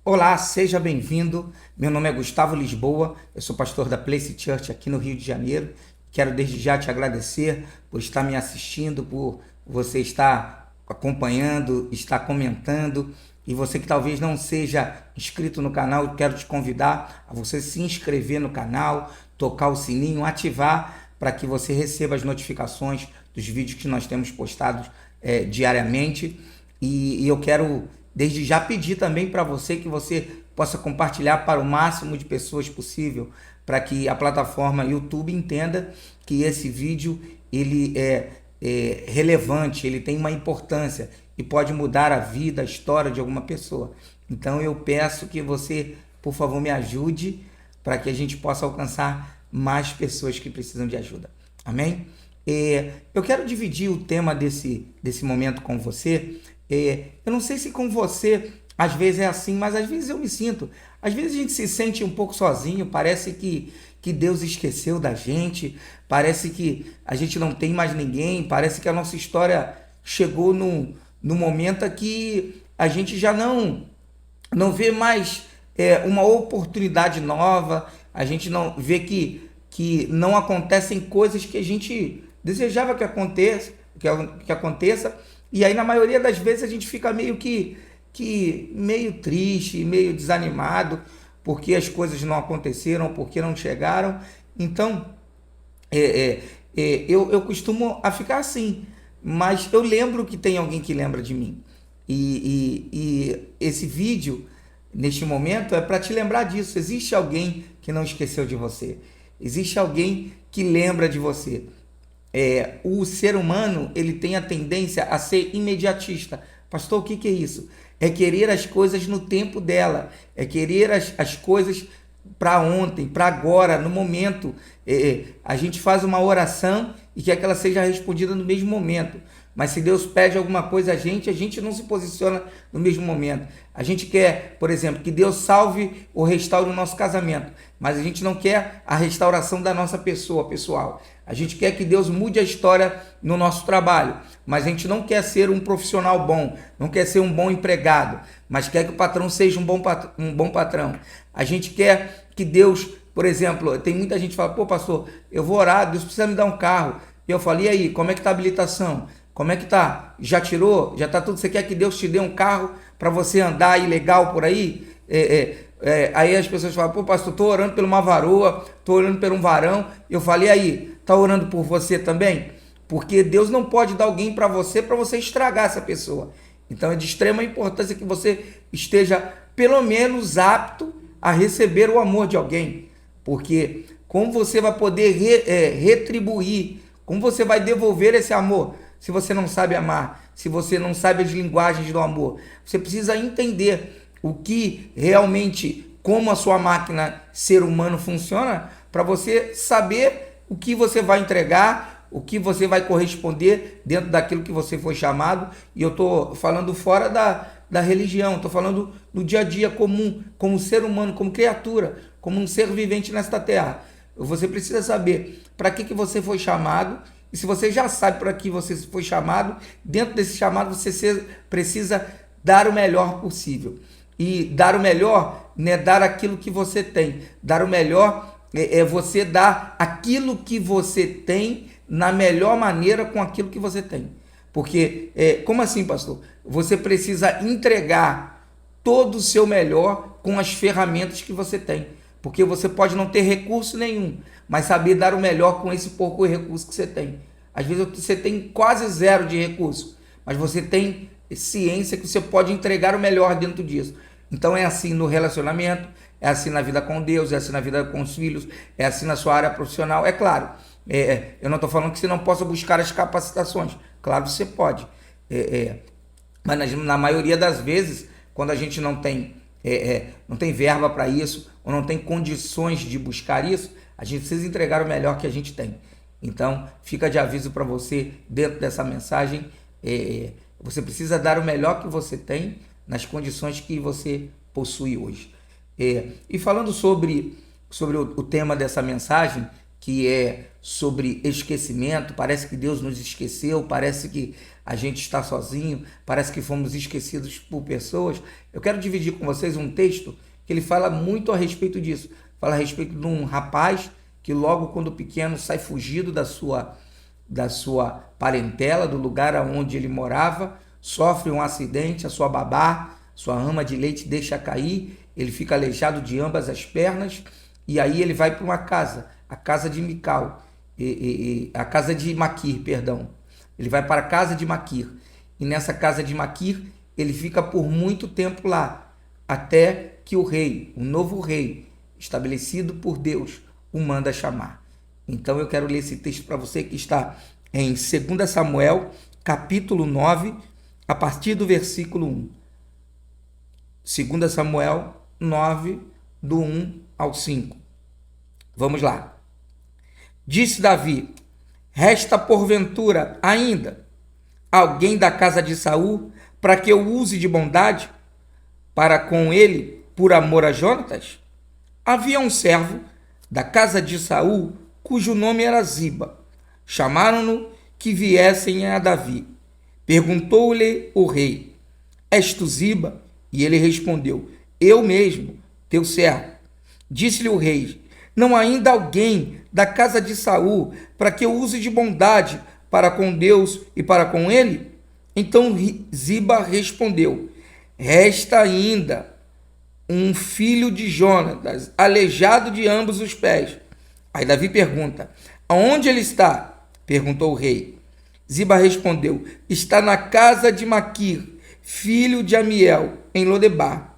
Olá, seja bem-vindo. Meu nome é Gustavo Lisboa, eu sou pastor da Place Church aqui no Rio de Janeiro. Quero desde já te agradecer por estar me assistindo, por você estar acompanhando, estar comentando. E você que talvez não seja inscrito no canal, eu quero te convidar a você se inscrever no canal, tocar o sininho, ativar para que você receba as notificações dos vídeos que nós temos postados diariamente. E eu quero desde já pedir também para você que você possa compartilhar para o máximo de pessoas possível, para que a plataforma YouTube entenda que esse vídeo ele é relevante, ele tem uma importância e pode mudar a vida, a história de alguma pessoa. Então eu peço que você, por favor, me ajude para que a gente possa alcançar mais pessoas que precisam de ajuda. Amém? Eu quero dividir o tema desse momento com você. Eu não sei se com você às vezes é assim, mas às vezes eu me sinto. Às vezes a gente se sente um pouco sozinho, parece que Deus esqueceu da gente, parece que a gente não tem mais ninguém, parece que a nossa história chegou no momento que a gente já não vê mais uma oportunidade nova, a gente não vê que não acontecem coisas que a gente desejava que aconteça, e aí na maioria das vezes a gente fica que meio triste, meio desanimado, porque as coisas não aconteceram, porque não chegaram. Então, eu costumo a ficar assim, mas eu lembro que tem alguém que lembra de mim. E esse vídeo, neste momento, é para te lembrar disso. Existe alguém que não esqueceu de você. Existe alguém que lembra de você. O ser humano ele tem a tendência a ser imediatista. Pastor, o que é isso? É querer as coisas no tempo dela, é querer as coisas para ontem, para agora, no momento. A gente faz uma oração e quer que ela seja respondida no mesmo momento. Mas se Deus pede alguma coisa a gente não se posiciona no mesmo momento. A gente quer, por exemplo, que Deus salve ou restaure o nosso casamento, mas a gente não quer a restauração da nossa pessoa, pessoal. A gente quer que Deus mude a história no nosso trabalho, mas a gente não quer ser um profissional bom, não quer ser um bom empregado, mas quer que o patrão seja um bom patrão. A gente quer que Deus, por exemplo, tem muita gente que fala, pô pastor, eu vou orar, Deus precisa me dar um carro. E eu falo, e aí, como é que tá a habilitação? Como é que tá? Já tirou? Já tá tudo? Você quer que Deus te dê um carro para você andar ilegal por aí? Aí as pessoas falam, pô pastor, tô orando por uma varoa, tô orando por um varão. Eu falei, aí, tá orando por você também? Porque Deus não pode dar alguém para você estragar essa pessoa. Então é de extrema importância que você esteja pelo menos apto a receber o amor de alguém. Porque como você vai poder retribuir, como você vai devolver esse amor se você não sabe amar, se você não sabe as linguagens do amor? Você precisa entender o que realmente, como a sua máquina ser humano funciona, para você saber o que você vai entregar, o que você vai corresponder dentro daquilo que você foi chamado. E eu estou falando fora da religião, estou falando no dia a dia comum, como ser humano, como criatura, como um ser vivente nesta terra. Você precisa saber para que você foi chamado. E se você já sabe para que você foi chamado, dentro desse chamado você precisa dar o melhor possível. E dar o melhor não é dar aquilo que você tem. Dar o melhor é você dar aquilo que você tem na melhor maneira com aquilo que você tem. Porque, como assim, pastor? Você precisa entregar todo o seu melhor com as ferramentas que você tem. Porque você pode não ter recurso nenhum, mas saber dar o melhor com esse pouco recurso que você tem. Às vezes você tem quase zero de recurso, mas você tem ciência que você pode entregar o melhor dentro disso. Então é assim no relacionamento, é assim na vida com Deus, é assim na vida com os filhos, é assim na sua área profissional. É claro, eu não estou falando que você não possa buscar as capacitações. Claro que você pode. Mas na maioria das vezes, quando a gente não tem verba para isso, ou não tem condições de buscar isso, a gente precisa entregar o melhor que a gente tem. Então, fica de aviso para você dentro dessa mensagem. Você precisa dar o melhor que você tem nas condições que você possui hoje. E falando sobre o tema dessa mensagem, que é sobre esquecimento. Parece que Deus nos esqueceu, parece que a gente está sozinho, parece que fomos esquecidos por pessoas. Eu quero dividir com vocês um texto que ele fala muito a respeito disso. Fala a respeito de um rapaz que logo quando pequeno sai fugido da sua parentela, do lugar onde ele morava, sofre um acidente, a sua babá, sua ama de leite deixa cair, ele fica aleijado de ambas as pernas, e aí ele vai para uma casa, a casa de Mical, a casa de Maquir, perdão. Ele vai para a casa de Maquir, e nessa casa de Maquir, ele fica por muito tempo lá, até que o rei, o novo rei, estabelecido por Deus, o manda chamar. Então eu quero ler esse texto para você que está em 2 Samuel, capítulo 9, a partir do versículo 1. 2 Samuel 9, do 1 ao 5. Vamos lá. Disse Davi: resta porventura ainda alguém da casa de Saul para que eu use de bondade para com ele por amor a Jonatas? Havia um servo da casa de Saul cujo nome era Ziba. Chamaram-no que viessem a Davi. Perguntou-lhe o rei: és tu Ziba? E ele respondeu: eu mesmo, teu servo. Disse-lhe o rei: não há ainda alguém da casa de Saul para que eu use de bondade para com Deus e para com ele? Então Ziba respondeu: resta ainda um filho de Jonatas, aleijado de ambos os pés. Aí Davi pergunta: aonde ele está? Perguntou o rei. Ziba respondeu: está na casa de Maquir, filho de Amiel, em Lodebar.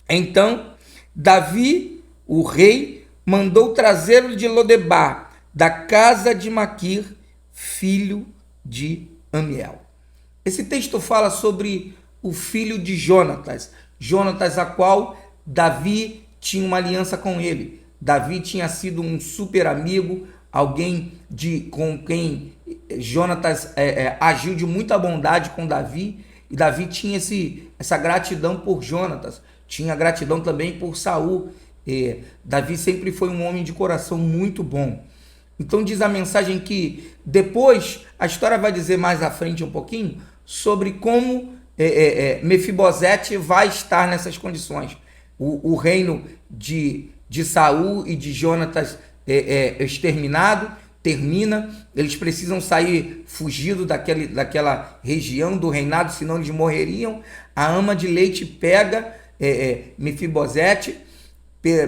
Então Davi, o rei, mandou trazê-lo de Lodebar, da casa de Maquir, filho de Amiel. Esse texto fala sobre o filho de Jonatas, Jonatas a qual Davi tinha uma aliança com ele. Davi tinha sido um super amigo, alguém com quem Jonatas agiu de muita bondade com Davi, e Davi tinha essa gratidão por Jonatas, tinha gratidão também por Saul. Davi sempre foi um homem de coração muito bom. Então diz a mensagem que depois, a história vai dizer mais à frente um pouquinho, sobre como Mefibosete vai estar nessas condições. O reino de Saul e de Jonatas exterminado, termina, eles precisam sair fugido daquela região do reinado, senão eles morreriam. A ama de leite pega Mefibosete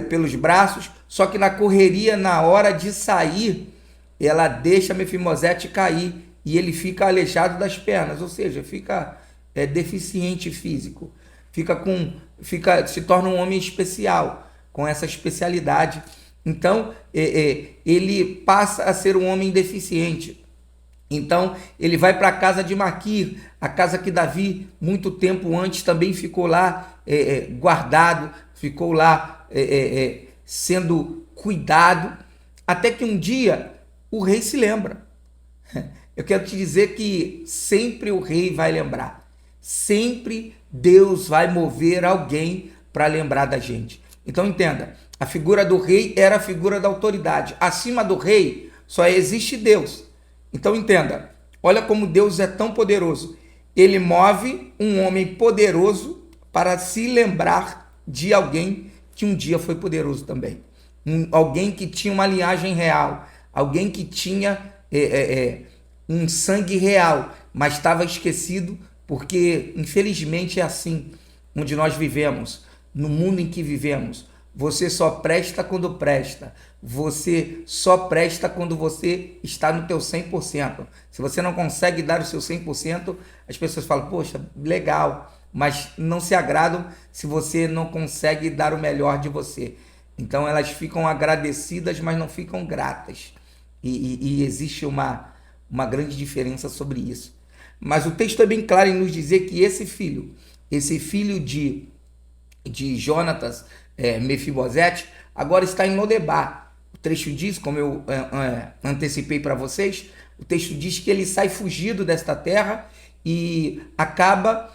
pelos braços, só que na correria, na hora de sair, ela deixa Mefibosete cair e ele fica aleijado das pernas, ou seja, fica deficiente físico, se torna um homem especial, com essa especialidade. Então, ele passa a ser um homem deficiente. Então, ele vai para a casa de Maquir, a casa que Davi, muito tempo antes, também ficou lá guardado, ficou lá sendo cuidado, até que um dia o rei se lembra. Eu quero te dizer que sempre o rei vai lembrar. Sempre Deus vai mover alguém para lembrar da gente. Então entenda, a figura do rei era a figura da autoridade. Acima do rei só existe Deus. Então entenda, olha como Deus é tão poderoso. Ele move um homem poderoso para se lembrar de alguém que um dia foi poderoso também. Alguém que tinha uma linhagem real, alguém que tinha um sangue real, mas estava esquecido, porque infelizmente é assim onde nós vivemos, no mundo em que vivemos. Você só presta quando presta. Você só presta quando você está no teu 100%. Se você não consegue dar o seu 100%, as pessoas falam: poxa, legal, mas não se agradam se você não consegue dar o melhor de você. Então elas ficam agradecidas, mas não ficam gratas. E existe uma grande diferença sobre isso. Mas o texto é bem claro em nos dizer que esse filho de Jonatas, Mefibosete, agora está em Lodebar. O texto diz, como eu antecipei para vocês, o texto diz que ele sai fugido desta terra e acaba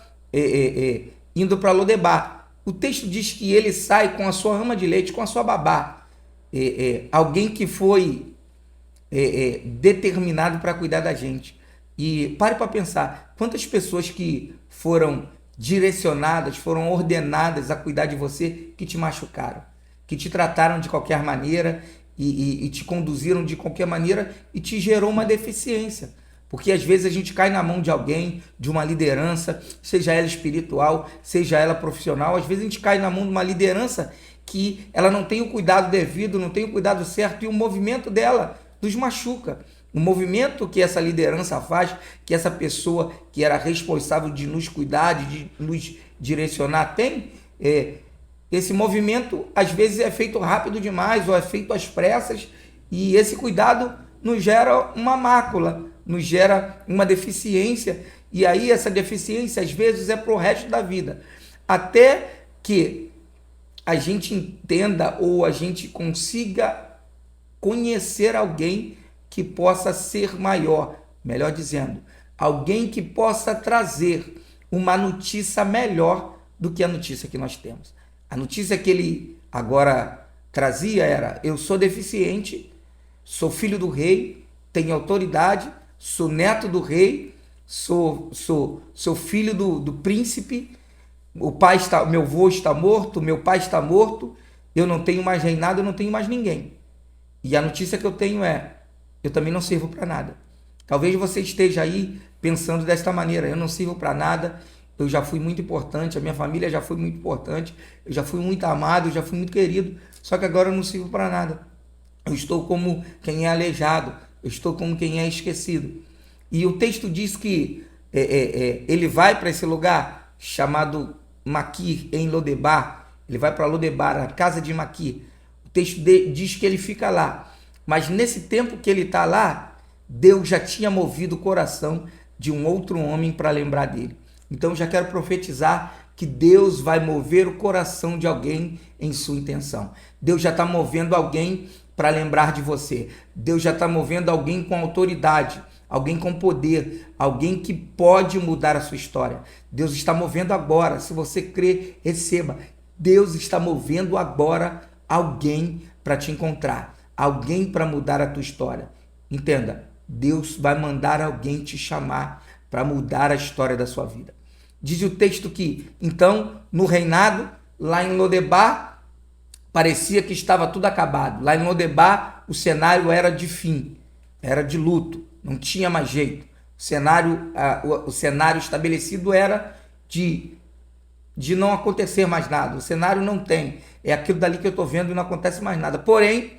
indo para Lodebar. O texto diz que ele sai com a sua ama de leite, com a sua babá. Alguém que foi determinado para cuidar da gente. E pare para pensar, quantas pessoas que foram direcionadas, foram ordenadas a cuidar de você, que te machucaram, que te trataram de qualquer maneira e te conduziram de qualquer maneira e te gerou uma deficiência. Porque às vezes a gente cai na mão de alguém, de uma liderança, seja ela espiritual, seja ela profissional, às vezes a gente cai na mão de uma liderança que ela não tem o cuidado devido, não tem o cuidado certo, e o movimento dela nos machuca. O movimento que essa liderança faz, que essa pessoa que era responsável de nos cuidar, de nos direcionar, tem, esse movimento às vezes é feito rápido demais ou é feito às pressas, e esse cuidado nos gera uma mácula, nos gera uma deficiência, e aí essa deficiência às vezes é para o resto da vida, até que a gente entenda ou a gente consiga conhecer alguém que possa ser maior, melhor dizendo, alguém que possa trazer uma notícia melhor do que a notícia que nós temos. A notícia que ele agora trazia era: eu sou deficiente, sou filho do rei, tenho autoridade, sou neto do rei, sou filho do príncipe, meu avô está morto, meu pai está morto, eu não tenho mais reinado, eu não tenho mais ninguém. E a notícia que eu tenho é: eu também não sirvo para nada. Talvez você esteja aí pensando desta maneira: eu não sirvo para nada, eu já fui muito importante, a minha família já foi muito importante, eu já fui muito amado, eu já fui muito querido, só que agora eu não sirvo para nada. Eu estou como quem é aleijado, eu estou como quem é esquecido. E o texto diz que ele vai para esse lugar chamado Maquir, em Lodebar. Ele vai para Lodebar, a casa de Maquir. O texto diz que ele fica lá. Mas nesse tempo que ele está lá, Deus já tinha movido o coração de um outro homem para lembrar dele. Então já quero profetizar que Deus vai mover o coração de alguém em sua intenção. Deus já está movendo alguém para lembrar de você. Deus já está movendo alguém com autoridade, alguém com poder, alguém que pode mudar a sua história. Deus está movendo agora. Se você crê, receba. Deus está movendo agora alguém para te encontrar, alguém para mudar a tua história. Entenda, Deus vai mandar alguém te chamar para mudar a história da sua vida. Diz o texto que, então, no reinado, lá em Lodebar, parecia que estava tudo acabado. Lá em Lodebar, o cenário era de fim, era de luto, não tinha mais jeito. O cenário estabelecido era de não acontecer mais nada. O cenário não tem. É aquilo dali que eu estou vendo e não acontece mais nada. Porém,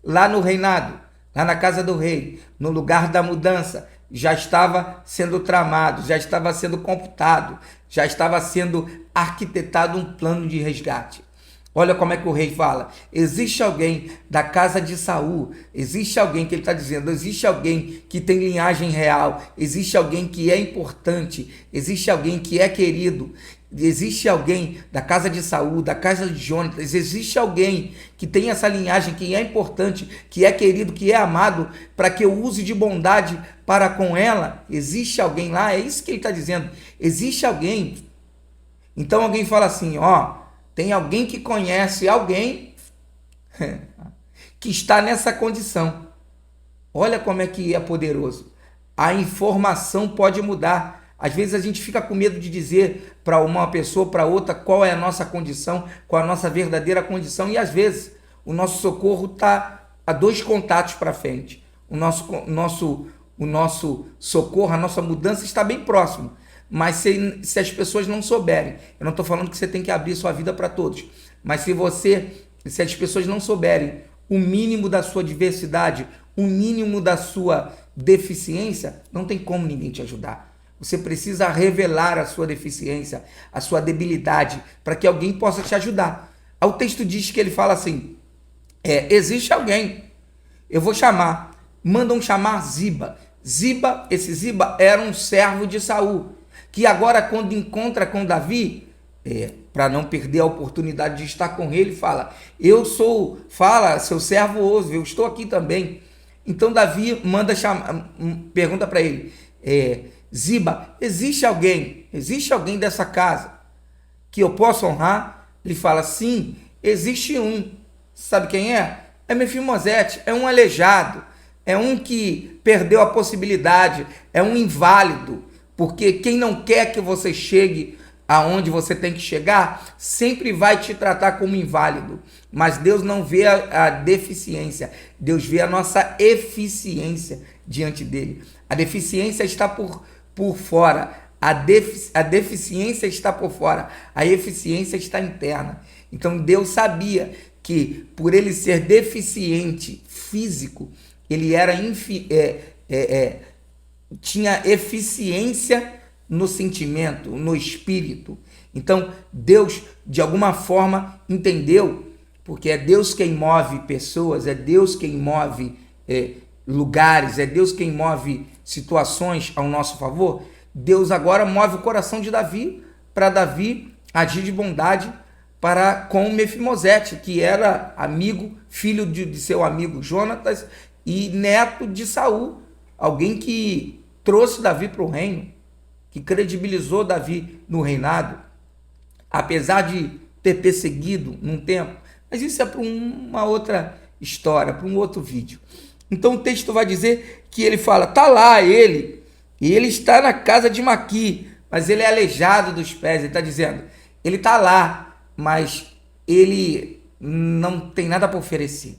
lá no reinado, lá na casa do rei, no lugar da mudança, já estava sendo tramado, já estava sendo computado, já estava sendo arquitetado um plano de resgate. Olha como é que o rei fala: existe alguém da casa de Saul, existe alguém que ele está dizendo, existe alguém que tem linhagem real, existe alguém que é importante, existe alguém que é querido, existe alguém da casa de Saul, da casa de Jonatas, existe alguém que tem essa linhagem, que é importante, que é querido, que é amado, para que eu use de bondade para com ela. Existe alguém lá, é isso que ele está dizendo, existe alguém. Então alguém fala assim, tem alguém que conhece alguém que está nessa condição. Olha como é que é poderoso. A informação pode mudar. Às vezes a gente fica com medo de dizer para uma pessoa, para outra, qual é a nossa condição, qual é a nossa verdadeira condição. E às vezes o nosso socorro está a 2 contatos para frente. O nosso socorro, a nossa mudança está bem próximo. Mas se as pessoas não souberem, eu não estou falando que você tem que abrir sua vida para todos, mas se as pessoas não souberem o mínimo da sua diversidade, o mínimo da sua deficiência, não tem como ninguém te ajudar. Você precisa revelar a sua deficiência, a sua debilidade, para que alguém possa te ajudar. O texto diz que ele fala assim, existe alguém, eu vou chamar, mandam chamar Ziba. Esse Ziba era um servo de Saul, que agora quando encontra com Davi, para não perder a oportunidade de estar com ele, fala, seu servo ouve, eu estou aqui também. Então Davi pergunta para ele, Ziba, existe alguém dessa casa que eu possa honrar? Ele fala, sim, existe um. Sabe quem é? É Mefibosete, é um aleijado, é um que perdeu a possibilidade, é um inválido, porque quem não quer que você chegue aonde você tem que chegar, sempre vai te tratar como inválido. Mas Deus não vê a deficiência, Deus vê a nossa eficiência diante dele. A deficiência está por fora, a deficiência está por fora, a eficiência está interna. Então Deus sabia que por ele ser deficiente físico, ele era tinha eficiência no sentimento, no espírito. Então, Deus, de alguma forma, entendeu, porque é Deus quem move pessoas, é Deus quem move lugares, é Deus quem move situações ao nosso favor. Deus agora move o coração de Davi, para Davi agir de bondade para com Mefimosete, que era amigo, filho de seu amigo Jonatas e neto de Saul, alguém que trouxe Davi para o reino, que credibilizou Davi no reinado, apesar de ter perseguido num tempo. Mas isso é para uma outra história, para um outro vídeo. Então o texto vai dizer que ele fala, tá lá ele, e ele está na casa de Maqui, mas ele é aleijado dos pés. Ele está dizendo, ele está lá, mas ele não tem nada para oferecer.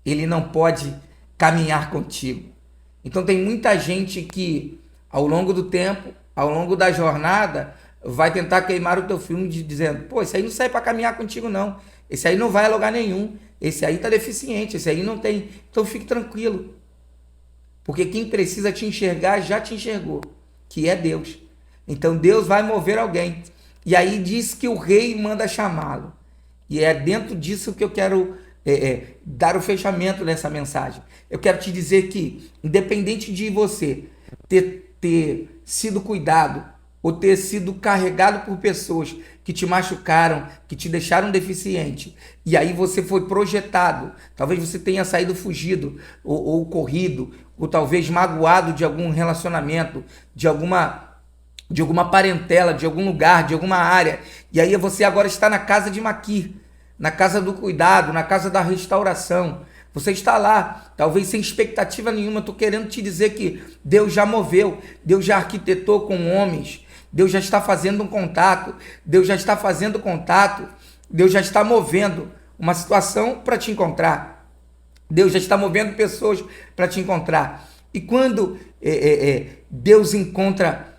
Ele não pode caminhar contigo. Então tem muita gente que, ao longo do tempo, ao longo da jornada, vai tentar queimar o teu filme dizendo, pô, esse aí não sai para caminhar contigo não, esse aí não vai a lugar nenhum, esse aí tá deficiente, esse aí não tem, então fique tranquilo, porque quem precisa te enxergar já te enxergou, que é Deus. Então Deus vai mover alguém, e aí diz que o rei manda chamá-lo, e é dentro disso que eu quero dar o fechamento nessa mensagem. Eu quero te dizer que, independente de você ter sido cuidado ou ter sido carregado por pessoas que te machucaram, que te deixaram deficiente, e aí você foi projetado, talvez você tenha saído fugido, ou corrido, ou talvez magoado de algum relacionamento, de alguma parentela, de algum lugar, de alguma área, e aí você agora está na casa de Maqui, na casa do cuidado, na casa da restauração. Você está lá, talvez sem expectativa nenhuma. Estou querendo te dizer que Deus já moveu, Deus já arquitetou com homens, Deus já está fazendo um contato, Deus já está fazendo contato, Deus já está movendo uma situação para te encontrar, Deus já está movendo pessoas para te encontrar. E quando Deus encontra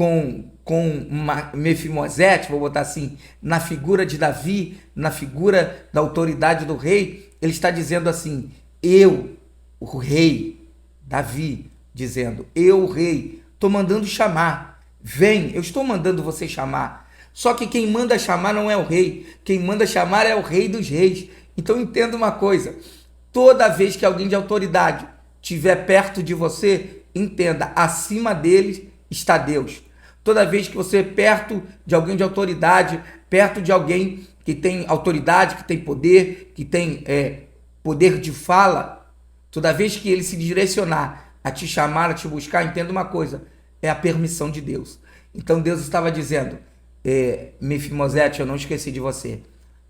com Mefimosete, vou botar assim, na figura de Davi, na figura da autoridade do rei, ele está dizendo assim, eu, o rei, Davi, dizendo, eu, o rei, estou mandando chamar, vem, eu estou mandando você chamar. Só que quem manda chamar não é o rei, quem manda chamar é o rei dos reis. Então entenda uma coisa, toda vez que alguém de autoridade estiver perto de você, entenda, acima deles está Deus. Toda vez que você é perto de alguém de autoridade, perto de alguém que tem autoridade, que tem poder, que tem poder de fala, toda vez que ele se direcionar a te chamar, a te buscar, entenda uma coisa, é a permissão de Deus. Então Deus estava dizendo, Mefimosete, eu não esqueci de você.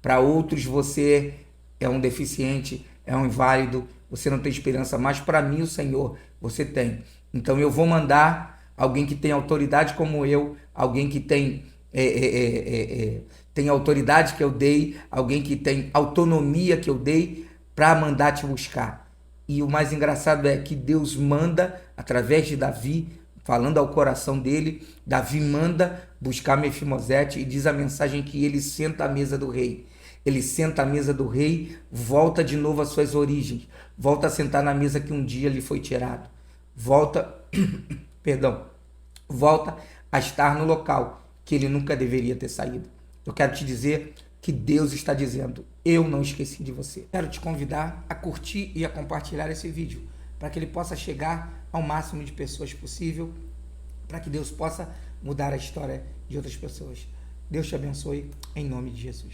Para outros você é um deficiente, é um inválido, você não tem esperança, mas para mim, o Senhor, você tem. Então eu vou mandar alguém que tem autoridade como eu, alguém que tem autoridade que eu dei, alguém que tem autonomia que eu dei para mandar te buscar. E o mais engraçado é que Deus manda, através de Davi, falando ao coração dele, Davi manda buscar Mefimosete e diz a mensagem que ele senta à mesa do rei. Ele senta à mesa do rei, volta de novo às suas origens, volta a sentar na mesa que um dia lhe foi tirado. Volta a estar no local que ele nunca deveria ter saído. Eu quero te dizer que Deus está dizendo, eu não esqueci de você. Quero te convidar a curtir e a compartilhar esse vídeo, para que ele possa chegar ao máximo de pessoas possível, para que Deus possa mudar a história de outras pessoas. Deus te abençoe, em nome de Jesus.